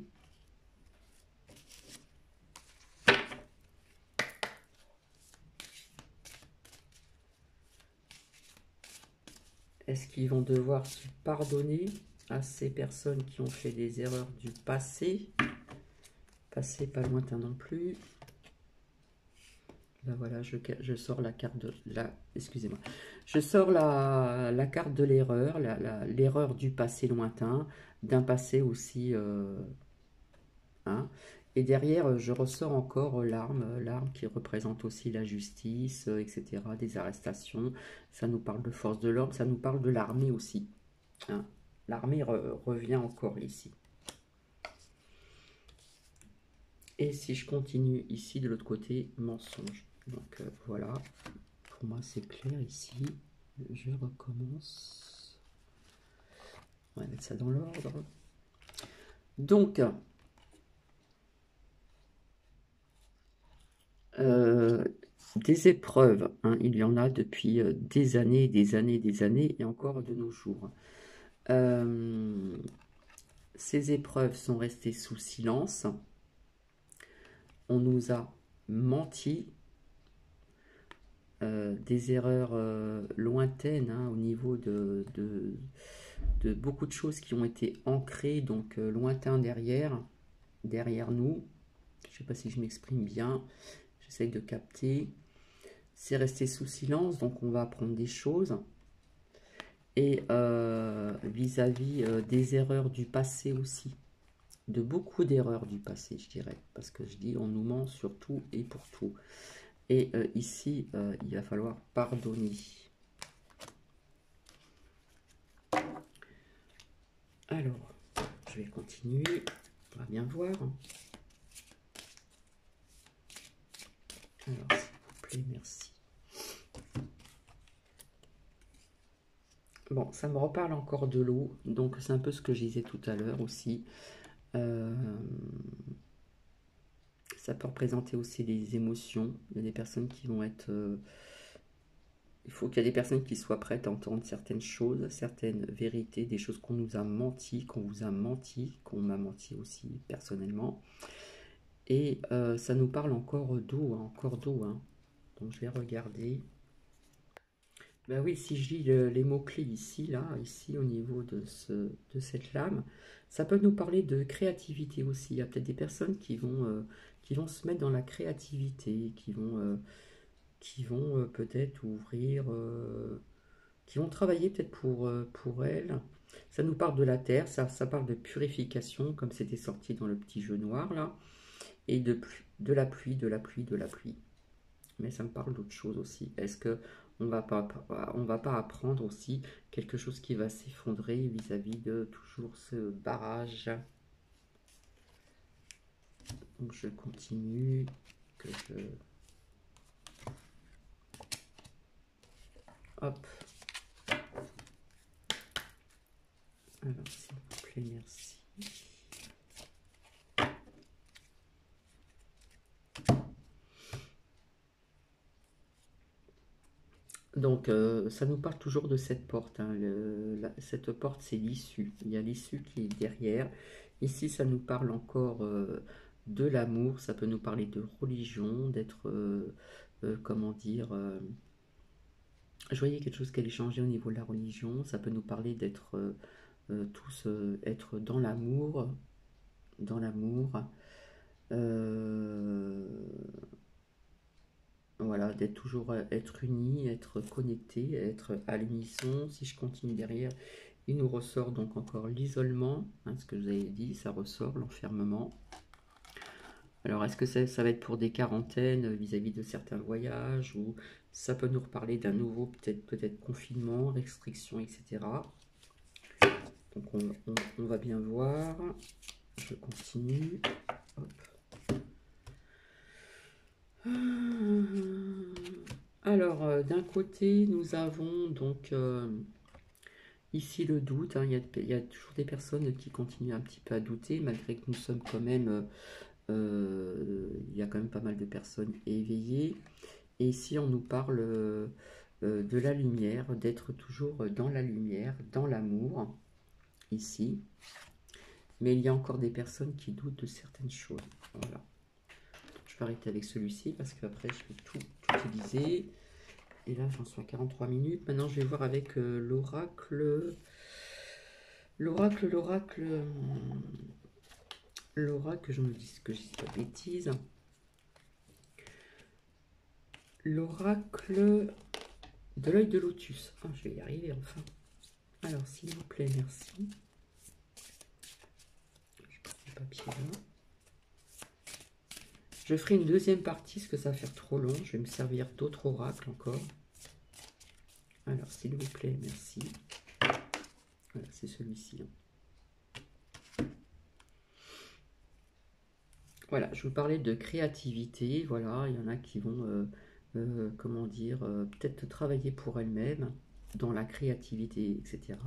Est-ce qu'ils vont devoir se pardonner à ces personnes qui ont fait des erreurs du passé? Passé pas lointain non plus. Là voilà, je sors la carte de la. Excusez-moi. Je sors la carte de l'erreur, l'erreur du passé lointain, d'un passé aussi. Hein. Et derrière, je ressors encore l'arme qui représente aussi la justice, etc., des arrestations. Ça nous parle de force de l'ordre, ça nous parle de l'armée aussi. Hein. L'armée revient encore ici. Et si je continue ici, de l'autre côté, mensonge. Donc voilà, pour moi c'est clair ici. Je recommence. On va mettre ça dans l'ordre. Donc, des épreuves, hein, il y en a depuis des années, et encore de nos jours. Ces épreuves sont restées sous silence. On nous a menti. des erreurs lointaines hein, au niveau de beaucoup de choses qui ont été ancrées, donc lointain derrière nous. Je ne sais pas si je m'exprime bien, j'essaye de capter. C'est resté sous silence, donc on va apprendre des choses. Et vis-à-vis des erreurs du passé aussi, de beaucoup d'erreurs du passé, je dirais, parce que je dis on nous ment sur tout et pour tout. Et ici, il va falloir pardonner. Alors, je vais continuer, on va bien voir. Alors, s'il vous plaît, merci. Bon, ça me reparle encore de l'eau, donc c'est un peu ce que je disais tout à l'heure aussi. Ça peut représenter aussi les émotions. Il y a des personnes qui vont être... il faut qu'il y ait des personnes qui soient prêtes à entendre certaines choses, certaines vérités, des choses qu'on nous a menti, qu'on vous a menti, qu'on m'a menti aussi personnellement. Et ça nous parle encore d'eau, hein, encore d'eau. Hein. Donc je vais regarder. Ben oui, si je lis les mots-clés ici, là, ici au niveau de cette lame, ça peut nous parler de créativité aussi. Il y a peut-être des personnes qui vont se mettre dans la créativité, qui vont peut-être ouvrir, qui vont travailler peut-être pour elles. Ça nous parle de la terre, ça parle de purification, comme c'était sorti dans le petit jeu noir, là, et de la pluie, de la pluie, de la pluie. Mais ça me parle d'autre chose aussi. Est-ce que on va pas apprendre aussi quelque chose qui va s'effondrer vis-à-vis de toujours ce barrage? Donc je continue, que je... Hop. Alors s'il vous plaît, merci. Donc, ça nous parle toujours de cette porte. Hein. Cette porte, c'est l'issue. Il y a l'issue qui est derrière. Ici, ça nous parle encore de l'amour. Ça peut nous parler de religion, d'être, comment dire... je voyais quelque chose qui allait changer au niveau de la religion. Ça peut nous parler d'être tous, être dans l'amour. Dans l'amour. Voilà, d'être toujours être unis, être connectés, être à l'unisson. Si je continue derrière, il nous ressort donc encore l'isolement, hein, ce que je vous avais dit, ça ressort, l'enfermement. Alors, est-ce que ça va être pour des quarantaines vis-à-vis de certains voyages, ou ça peut nous reparler d'un nouveau peut-être confinement, restrictions, etc. Donc, on va bien voir. Je continue. Hop. Alors, d'un côté, nous avons donc ici le doute. Hein, il y a toujours des personnes qui continuent un petit peu à douter, malgré que nous sommes quand même... il y a quand même pas mal de personnes éveillées. Et ici, on nous parle de la lumière, d'être toujours dans la lumière, dans l'amour, ici. Mais il y a encore des personnes qui doutent de certaines choses. Voilà. Je vais arrêter avec celui-ci parce qu'après, je vais tout utiliser. Et là, j'en suis à 43 minutes. Maintenant, je vais voir avec l'oracle. L'oracle, que je me dise que je ne dis pas de bêtises. L'oracle de l'œil de lotus. Ah, je vais y arriver enfin. Alors, s'il vous plaît, merci. Je prends le papier là. Je ferai une deuxième partie parce que ça va faire trop long. Je vais me servir d'autres oracles encore. Alors, s'il vous plaît, merci. Voilà, c'est celui-ci. Voilà, je vous parlais de créativité. Voilà, il y en a qui vont, comment dire, peut-être travailler pour elles-mêmes dans la créativité, etc.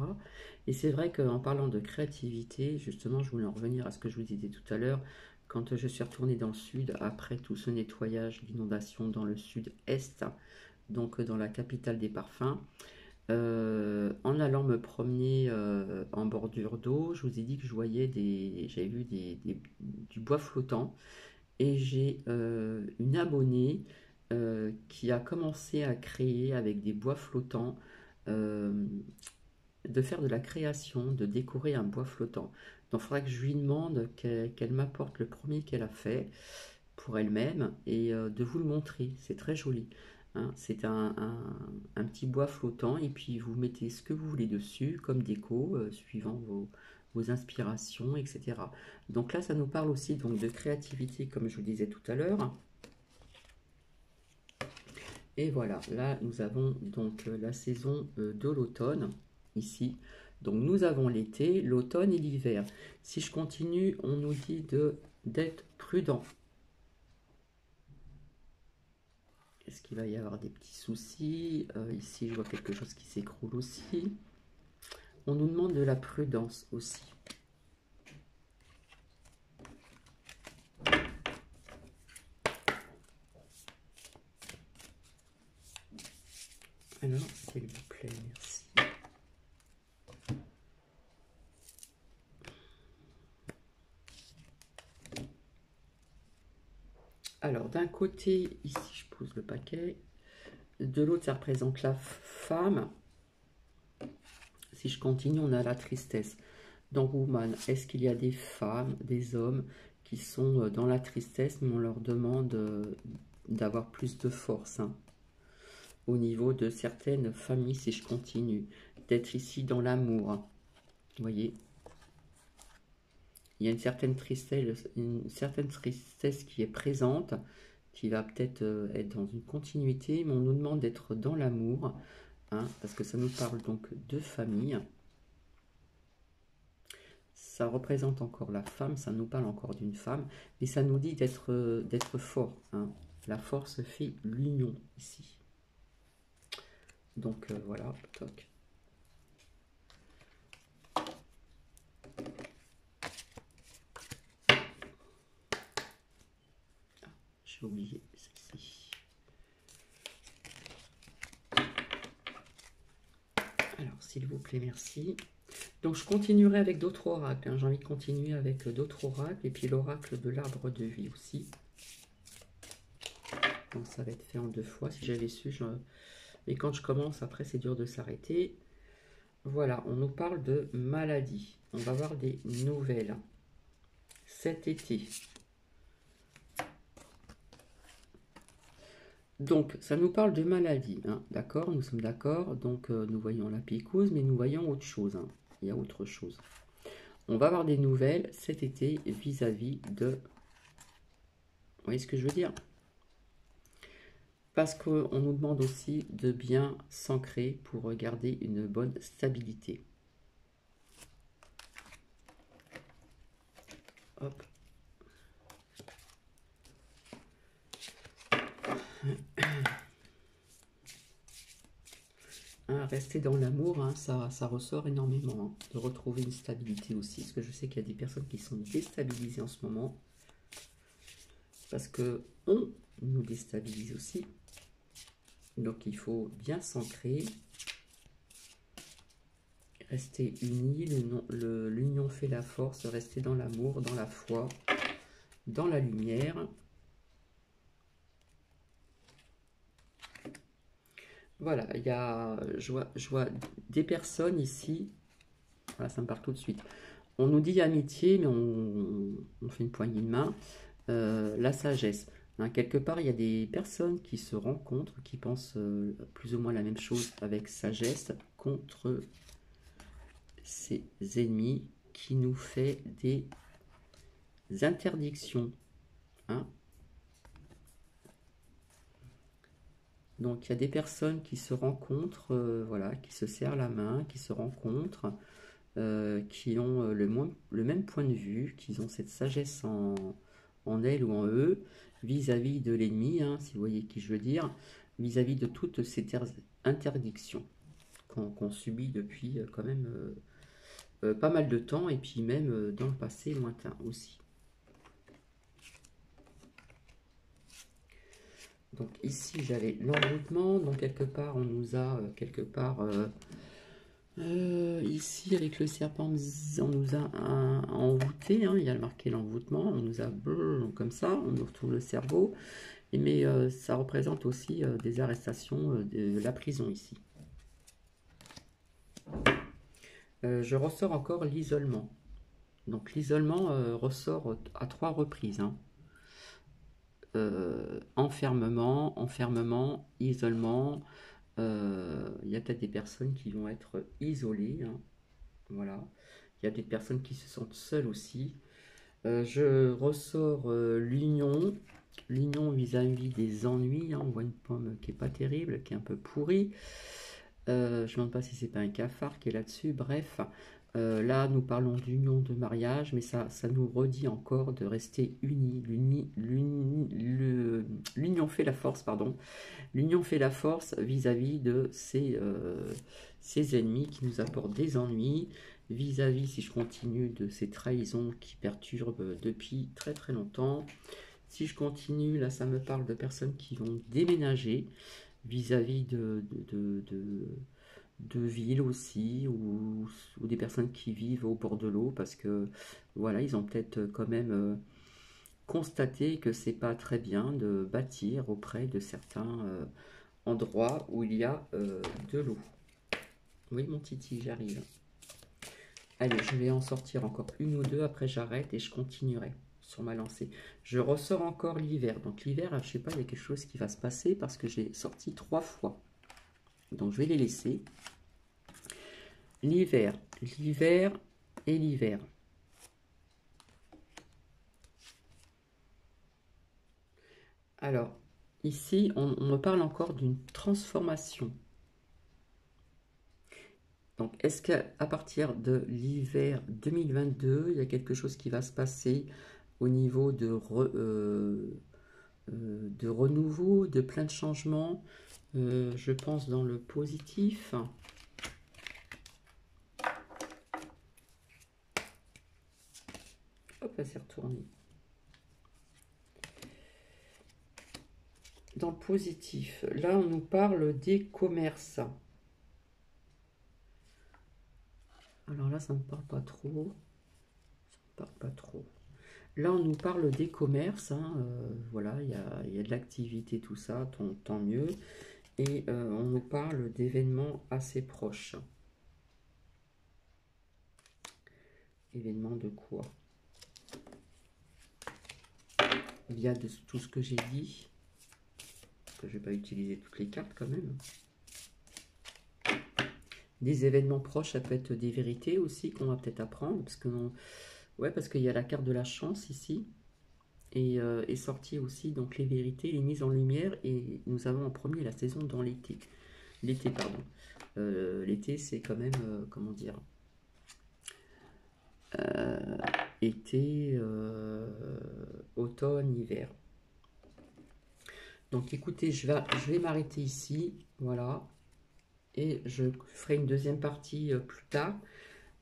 Et c'est vrai qu'en parlant de créativité, justement, je voulais en revenir à ce que je vous disais tout à l'heure. Quand je suis retournée dans le sud, après tout ce nettoyage, l'inondation dans le sud-est, donc dans la capitale des parfums, en allant me promener en bordure d'eau, je vous ai dit que j'avais vu du bois flottant, et j'ai une abonnée qui a commencé à créer avec des bois flottants, de faire de la création, de décorer un bois flottant. Donc il faudra que je lui demande qu'elle m'apporte le premier qu'elle a fait pour elle-même et de vous le montrer. C'est très joli. Hein. C'est un petit bois flottant et puis vous mettez ce que vous voulez dessus comme déco, suivant vos inspirations, etc. Donc là, ça nous parle aussi donc, de créativité, comme je vous disais tout à l'heure. Et voilà, là, nous avons donc la saison de l'automne, ici. Donc nous avons l'été, l'automne et l'hiver. Si je continue, on nous dit d'être prudent. Est-ce qu'il va y avoir des petits soucis? Ici, je vois quelque chose qui s'écroule aussi. On nous demande de la prudence aussi. Alors, s'il vous plaît, merci. Alors, d'un côté, ici, je pose le paquet. De l'autre, ça représente la femme. Si je continue, on a la tristesse. Dans Woman, est-ce qu'il y a des femmes, des hommes qui sont dans la tristesse, mais on leur demande d'avoir plus de force, hein, au niveau de certaines familles, si je continue, d'être ici dans l'amour. Hein. Vous voyez, il y a une certaine tristesse qui est présente, qui va peut-être être dans une continuité, mais on nous demande d'être dans l'amour, hein, parce que ça nous parle donc de famille. Ça représente encore la femme, ça nous parle encore d'une femme, mais ça nous dit d'être fort. Hein. La force fait l'union ici. Donc voilà, toc. Ah, j'ai oublié celle-ci. Alors, s'il vous plaît, merci. Donc, je continuerai avec d'autres oracles. Hein. J'ai envie de continuer avec d'autres oracles. Et puis, l'oracle de l'arbre de vie aussi. Donc, ça va être fait en 2 fois. Si j'avais su, mais quand je commence, après, c'est dur de s'arrêter. Voilà, on nous parle de maladie. On va voir des nouvelles. Cet été. Donc, ça nous parle de maladie. Hein. D'accord, nous sommes d'accord. Donc, nous voyons la picouse, mais nous voyons autre chose. Hein. Il y a autre chose. On va avoir des nouvelles cet été vis-à-vis de... Vous voyez ce que je veux dire? Parce qu'on nous demande aussi de bien s'ancrer pour garder une bonne stabilité. Hop. Hein, rester dans l'amour, hein, ça ressort énormément. Hein, de retrouver une stabilité aussi. Parce que je sais qu'il y a des personnes qui sont déstabilisées en ce moment. Parce que on nous déstabilise aussi. Donc il faut bien s'ancrer. Rester unis. L'union fait la force. Rester dans l'amour, dans la foi, dans la lumière. Voilà, je vois des personnes ici. Voilà, ça me part tout de suite. On nous dit amitié, mais on fait une poignée de main. La sagesse. Hein, quelque part, il y a des personnes qui se rencontrent, qui pensent plus ou moins la même chose avec sagesse contre ses ennemis, qui nous fait des interdictions. Hein. Donc, il y a des personnes qui se rencontrent, voilà, qui se serrent la main, qui se rencontrent, qui ont le même point de vue, qui ont cette sagesse en elles ou en eux, vis-à-vis de l'ennemi, hein, si vous voyez qui je veux dire, vis-à-vis de toutes ces interdictions qu'on subit depuis quand même pas mal de temps, et puis même dans le passé lointain aussi. Donc ici j'avais l'envoûtement, donc quelque part on nous a Ici, avec le serpent, on nous a envoûté, hein, il y a marqué l'envoûtement, on nous a comme ça, on nous retrouve le cerveau, mais ça représente aussi des arrestations de la prison ici. Je ressors encore l'isolement. Donc l'isolement ressort à 3 reprises. Hein. Enfermement, enfermement, isolement. Il y a peut-être des personnes qui vont être isolées. Hein. Voilà. Il y a des personnes qui se sentent seules aussi. Je ressors l'union. L'union vis-à-vis des ennuis. Hein. On voit une pomme qui est pas terrible, qui est un peu pourrie. Je ne me demande pas si c'est pas un cafard qui est là-dessus. Bref, là nous parlons d'union de mariage, mais ça nous redit encore de rester unis. L'union fait la force, pardon. L'union fait la force vis-à-vis de ces ennemis qui nous apportent des ennuis, vis-à-vis, si je continue, de ces trahisons qui perturbent depuis très très longtemps. Si je continue, là ça me parle de personnes qui vont déménager, vis-à-vis de villes aussi, ou des personnes qui vivent au bord de l'eau, parce que voilà, ils ont peut-être quand même constaté que c'est pas très bien de bâtir auprès de certains endroits où il y a de l'eau. Oui, mon titi, j'arrive. Allez, je vais en sortir encore une ou deux, après j'arrête et je continuerai sur ma lancée. Je ressors encore l'hiver. Donc l'hiver, je sais pas, il y a quelque chose qui va se passer parce que j'ai sorti 3 fois. Donc je vais les laisser. L'hiver, l'hiver et l'hiver. Alors, ici, on me parle encore d'une transformation. Donc, est-ce qu'à partir de l'hiver 2022, il y a quelque chose qui va se passer au niveau de renouveau, de plein de changements, je pense dans le positif. Hop, elle s'est retournée. Dans le positif, là on nous parle des commerces. Alors là, ça ne me parle pas trop. Ça me parle pas trop. Là, on nous parle des commerces. Hein, voilà, il y a de l'activité, tout ça, tant mieux. Et on nous parle d'événements assez proches. Événements de quoi? Via de tout ce que j'ai dit. Parce que je ne vais pas utiliser toutes les cartes quand même. Des événements proches, ça peut être des vérités aussi qu'on va peut-être apprendre. Parce que ouais, parce qu'il y a la carte de la chance ici. Et est sortie aussi donc les vérités, les mises en lumière. Et nous avons en premier la saison dans l'été. L'été, pardon. L'été, c'est quand même, comment dire, été, automne, hiver. Donc écoutez, je vais m'arrêter ici, voilà, et je ferai une deuxième partie plus tard.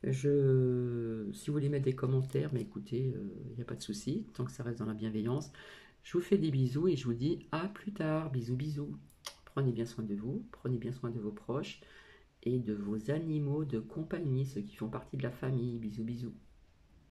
Si vous voulez mettre des commentaires, mais écoutez, il n'y a pas de souci, tant que ça reste dans la bienveillance. Je vous fais des bisous et je vous dis à plus tard. Bisous, bisous. Prenez bien soin de vous, prenez bien soin de vos proches et de vos animaux de compagnie, ceux qui font partie de la famille. Bisous, bisous.